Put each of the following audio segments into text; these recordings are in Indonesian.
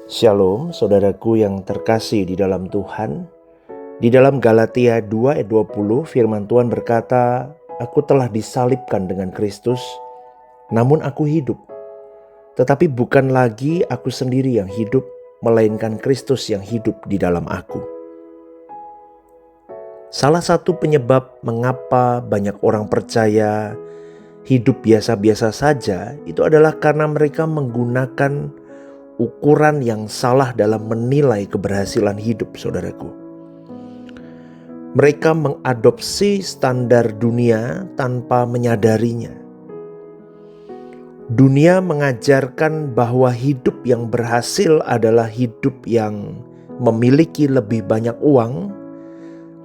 Shalom, saudaraku yang terkasih di dalam Tuhan. Di dalam Galatia 2 ayat 20 firman Tuhan berkata, "Aku telah disalibkan dengan Kristus, namun aku hidup. Tetapi bukan lagi aku sendiri yang hidup, melainkan Kristus yang hidup di dalam aku." Salah satu penyebab mengapa banyak orang percaya hidup biasa-biasa saja itu adalah karena mereka menggunakan ukuran yang salah dalam menilai keberhasilan hidup, saudaraku. Mereka mengadopsi standar dunia tanpa menyadarinya. Dunia mengajarkan bahwa hidup yang berhasil adalah hidup yang memiliki lebih banyak uang,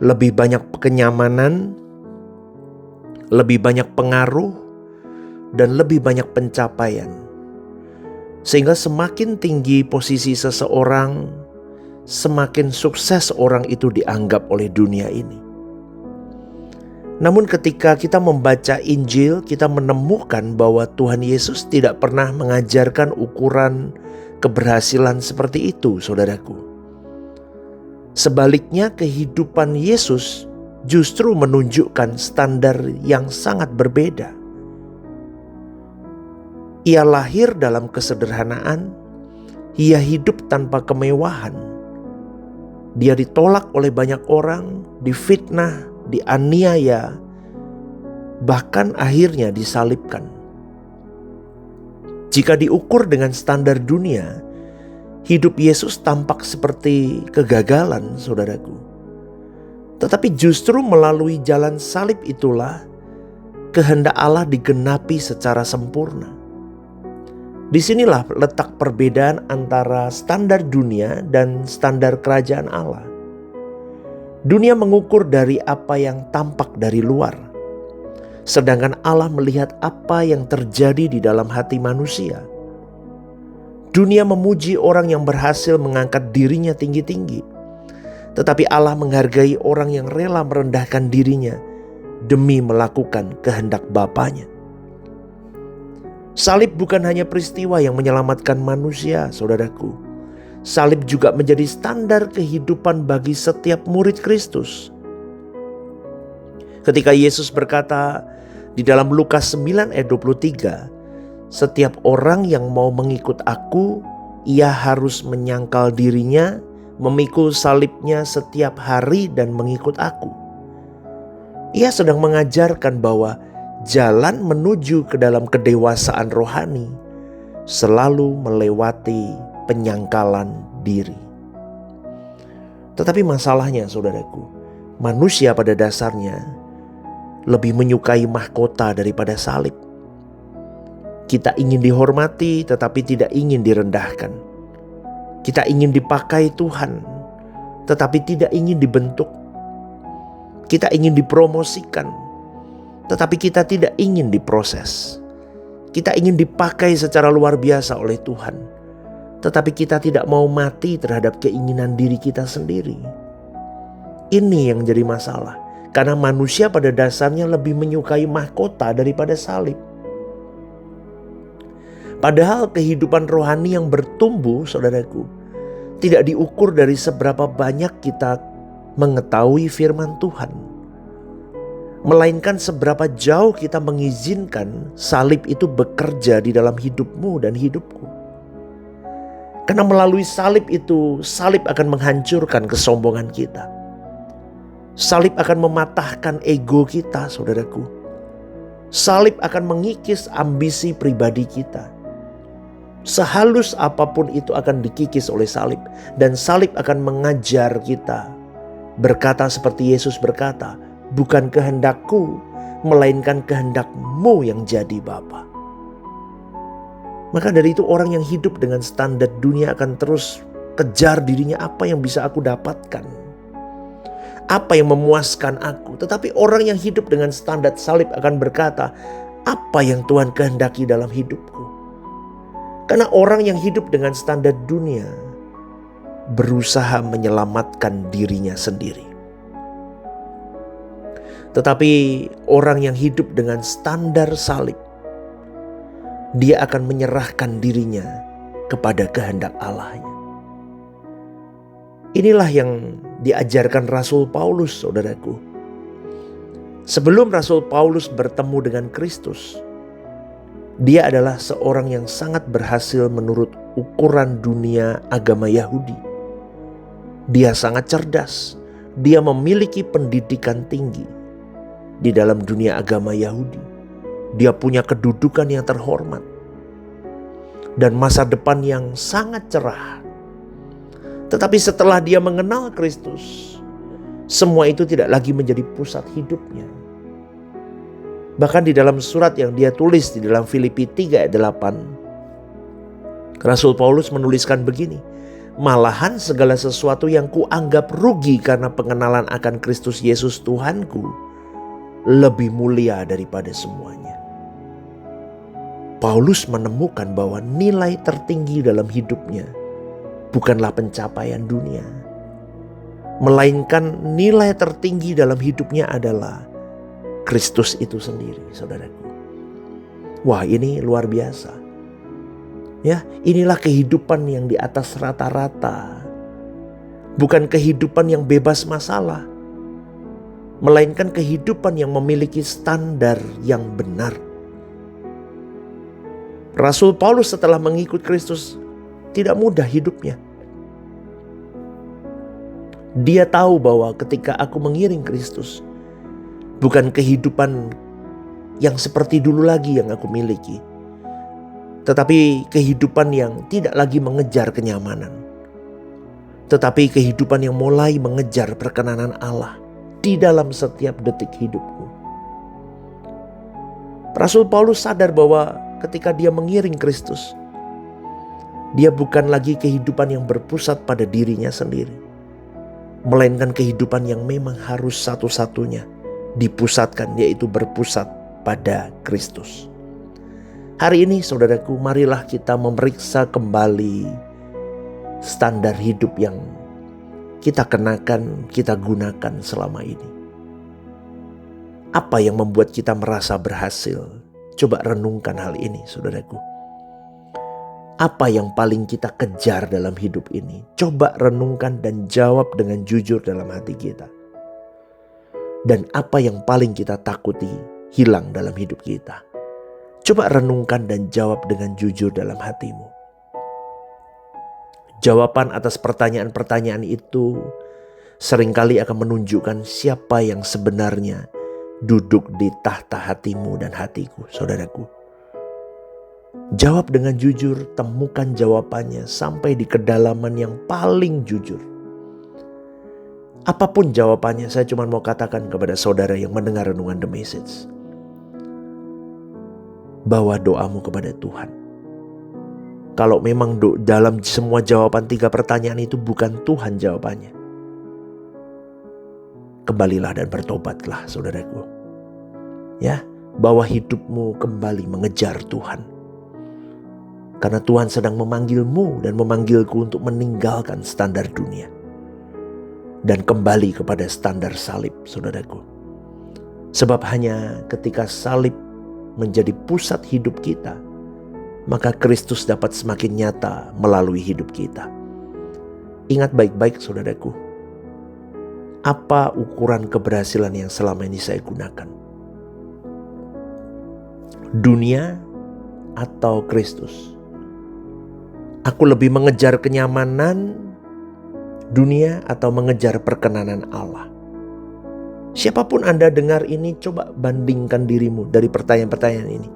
lebih banyak kenyamanan, lebih banyak pengaruh, dan lebih banyak pencapaian. Sehingga semakin tinggi posisi seseorang, semakin sukses orang itu dianggap oleh dunia ini. Namun ketika kita membaca Injil, kita menemukan bahwa Tuhan Yesus tidak pernah mengajarkan ukuran keberhasilan seperti itu, saudaraku. Sebaliknya, kehidupan Yesus justru menunjukkan standar yang sangat berbeda. Ia lahir dalam kesederhanaan, ia hidup tanpa kemewahan. Dia ditolak oleh banyak orang, difitnah, dianiaya, bahkan akhirnya disalibkan. Jika diukur dengan standar dunia, hidup Yesus tampak seperti kegagalan, saudaraku. Tetapi justru melalui jalan salib itulah kehendak Allah digenapi secara sempurna. Disinilah letak perbedaan antara standar dunia dan standar kerajaan Allah. Dunia mengukur dari apa yang tampak dari luar, sedangkan Allah melihat apa yang terjadi di dalam hati manusia. Dunia memuji orang yang berhasil mengangkat dirinya tinggi-tinggi, tetapi Allah menghargai orang yang rela merendahkan dirinya demi melakukan kehendak Bapanya. Salib bukan hanya peristiwa yang menyelamatkan manusia, saudaraku. Salib juga menjadi standar kehidupan bagi setiap murid Kristus. Ketika Yesus berkata di dalam Lukas 9 ayat 23, "Setiap orang yang mau mengikut aku, ia harus menyangkal dirinya, memikul salibnya setiap hari dan mengikut aku." Ia sedang mengajarkan bahwa jalan menuju ke dalam kedewasaan rohani selalu melewati penyangkalan diri. Tetapi masalahnya, saudaraku, manusia pada dasarnya lebih menyukai mahkota daripada salib. Kita ingin dihormati tetapi tidak ingin direndahkan. Kita ingin dipakai Tuhan tetapi tidak ingin dibentuk. Kita ingin dipromosikan tetapi kita tidak ingin diproses. Kita ingin dipakai secara luar biasa oleh Tuhan, tetapi kita tidak mau mati terhadap keinginan diri kita sendiri. Ini yang jadi masalah, karena manusia pada dasarnya lebih menyukai mahkota daripada salib. Padahal kehidupan rohani yang bertumbuh, saudaraku, tidak diukur dari seberapa banyak kita mengetahui firman Tuhan, melainkan seberapa jauh kita mengizinkan salib itu bekerja di dalam hidupmu dan hidupku. Karena melalui salib itu, salib akan menghancurkan kesombongan kita. Salib akan mematahkan ego kita, saudaraku. Salib akan mengikis ambisi pribadi kita. Sehalus apapun itu akan dikikis oleh salib. Dan salib akan mengajar kita berkata seperti Yesus berkata, "Bukan kehendakku, melainkan kehendakmu yang jadi Bapa." Maka dari itu orang yang hidup dengan standar dunia akan terus kejar dirinya, apa yang bisa aku dapatkan, apa yang memuaskan aku. Tetapi orang yang hidup dengan standar salib akan berkata, apa yang Tuhan kehendaki dalam hidupku. Karena orang yang hidup dengan standar dunia berusaha menyelamatkan dirinya sendiri. Tetapi orang yang hidup dengan standar salib, dia akan menyerahkan dirinya kepada kehendak Allah-Nya. Inilah yang diajarkan Rasul Paulus, saudaraku. Sebelum Rasul Paulus bertemu dengan Kristus, dia adalah seorang yang sangat berhasil menurut ukuran dunia agama Yahudi. Dia sangat cerdas. Dia memiliki pendidikan tinggi di dalam dunia agama Yahudi. Dia punya kedudukan yang terhormat dan masa depan yang sangat cerah. Tetapi setelah dia mengenal Kristus, semua itu tidak lagi menjadi pusat hidupnya. Bahkan di dalam surat yang dia tulis di dalam Filipi 3 ayat 8, Rasul Paulus menuliskan begini, malahan segala sesuatu yang kuanggap rugi karena pengenalan akan Kristus Yesus Tuhanku lebih mulia daripada semuanya. Paulus menemukan bahwa nilai tertinggi dalam hidupnya bukanlah pencapaian dunia, melainkan nilai tertinggi dalam hidupnya adalah Kristus itu sendiri, saudaraku. Wah, ini luar biasa. Ya, inilah kehidupan yang di atas rata-rata. Bukan kehidupan yang bebas masalah, melainkan kehidupan yang memiliki standar yang benar. Rasul Paulus setelah mengikut Kristus tidak mudah hidupnya. Dia tahu bahwa ketika aku mengiring Kristus, bukan kehidupan yang seperti dulu lagi yang aku miliki, tetapi kehidupan yang tidak lagi mengejar kenyamanan, tetapi kehidupan yang mulai mengejar perkenanan Allah di dalam setiap detik hidupku. Rasul Paulus sadar bahwa ketika dia mengiring Kristus, dia bukan lagi kehidupan yang berpusat pada dirinya sendiri, melainkan kehidupan yang memang harus satu-satunya dipusatkan, yaitu berpusat pada Kristus. Hari ini saudaraku, marilah kita memeriksa kembali standar hidup yang kita kenakan, kita gunakan selama ini. Apa yang membuat kita merasa berhasil? Coba renungkan hal ini, saudaraku. Apa yang paling kita kejar dalam hidup ini? Coba renungkan dan jawab dengan jujur dalam hati kita. Dan apa yang paling kita takuti hilang dalam hidup kita? Coba renungkan dan jawab dengan jujur dalam hatimu. Jawaban atas pertanyaan-pertanyaan itu seringkali akan menunjukkan siapa yang sebenarnya duduk di tahta hatimu dan hatiku, saudaraku. Jawab dengan jujur, temukan jawabannya sampai di kedalaman yang paling jujur. Apapun jawabannya, saya cuma mau katakan kepada saudara yang mendengar renungan The Message, bawa doamu kepada Tuhan. Kalau memang dalam semua jawaban 3 pertanyaan itu bukan Tuhan jawabannya, kembalilah dan bertobatlah, saudaraku. Ya, bawa hidupmu kembali mengejar Tuhan. Karena Tuhan sedang memanggilmu dan memanggilku untuk meninggalkan standar dunia dan kembali kepada standar salib, saudaraku. Sebab hanya ketika salib menjadi pusat hidup kita, maka Kristus dapat semakin nyata melalui hidup kita. Ingat baik-baik, saudaraku, apa ukuran keberhasilan yang selama ini saya gunakan? Dunia atau Kristus? Aku lebih mengejar kenyamanan dunia atau mengejar perkenanan Allah? Siapapun Anda dengar ini, coba bandingkan dirimu dari pertanyaan-pertanyaan ini.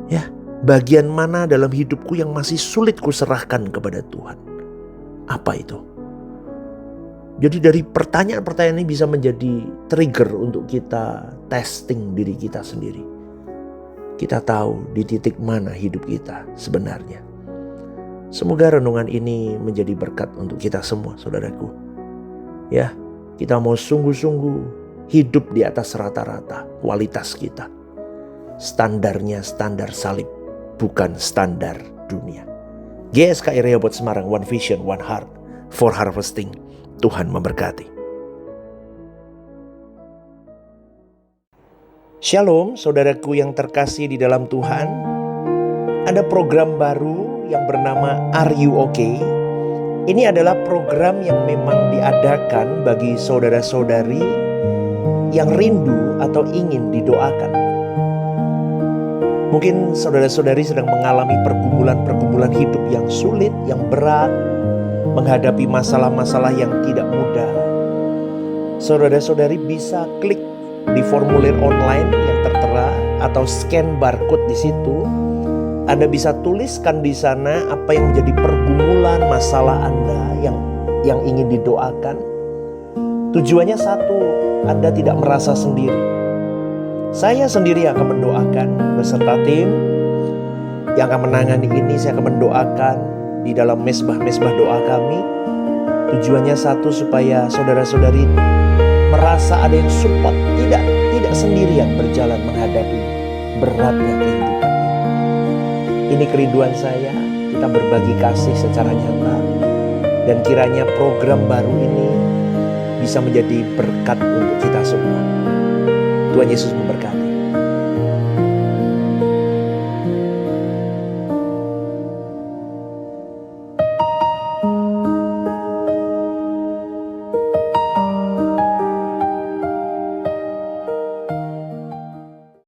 Ya, bagian mana dalam hidupku yang masih sulit kuserahkan kepada Tuhan? Apa itu? Jadi dari pertanyaan-pertanyaan ini bisa menjadi trigger untuk kita testing diri kita sendiri. Kita tahu di titik mana hidup kita sebenarnya. Semoga renungan ini menjadi berkat untuk kita semua, saudaraku. Ya, kita mau sungguh-sungguh hidup di atas rata-rata kualitas kita. Standarnya standar salib, bukan standar dunia. GSKI Rehoboth Semarang, One Vision, One Heart for Harvesting. Tuhan memberkati. Shalom, saudaraku yang terkasih di dalam Tuhan. Ada program baru yang bernama Are You Okay? Ini adalah program yang memang diadakan bagi saudara-saudari yang rindu atau ingin didoakan. Mungkin saudara-saudari sedang mengalami pergumulan-pergumulan hidup yang sulit, yang berat, menghadapi masalah-masalah yang tidak mudah. Saudara-saudari bisa klik di formulir online yang tertera atau scan barcode di situ. Anda bisa tuliskan di sana apa yang menjadi pergumulan masalah Anda yang ingin didoakan. Tujuannya satu, Anda tidak merasa sendiri. Saya sendiri akan mendoakan beserta tim yang akan menangani ini. Saya akan mendoakan di dalam mesbah-mesbah doa kami. Tujuannya satu, supaya saudara-saudari merasa ada yang support, tidak sendirian berjalan menghadapi beratnya kehidupan ini. Ini kerinduan saya, kita berbagi kasih secara nyata, dan kiranya program baru ini bisa menjadi berkat untuk kita semua. Tuhan Yesus memberkati.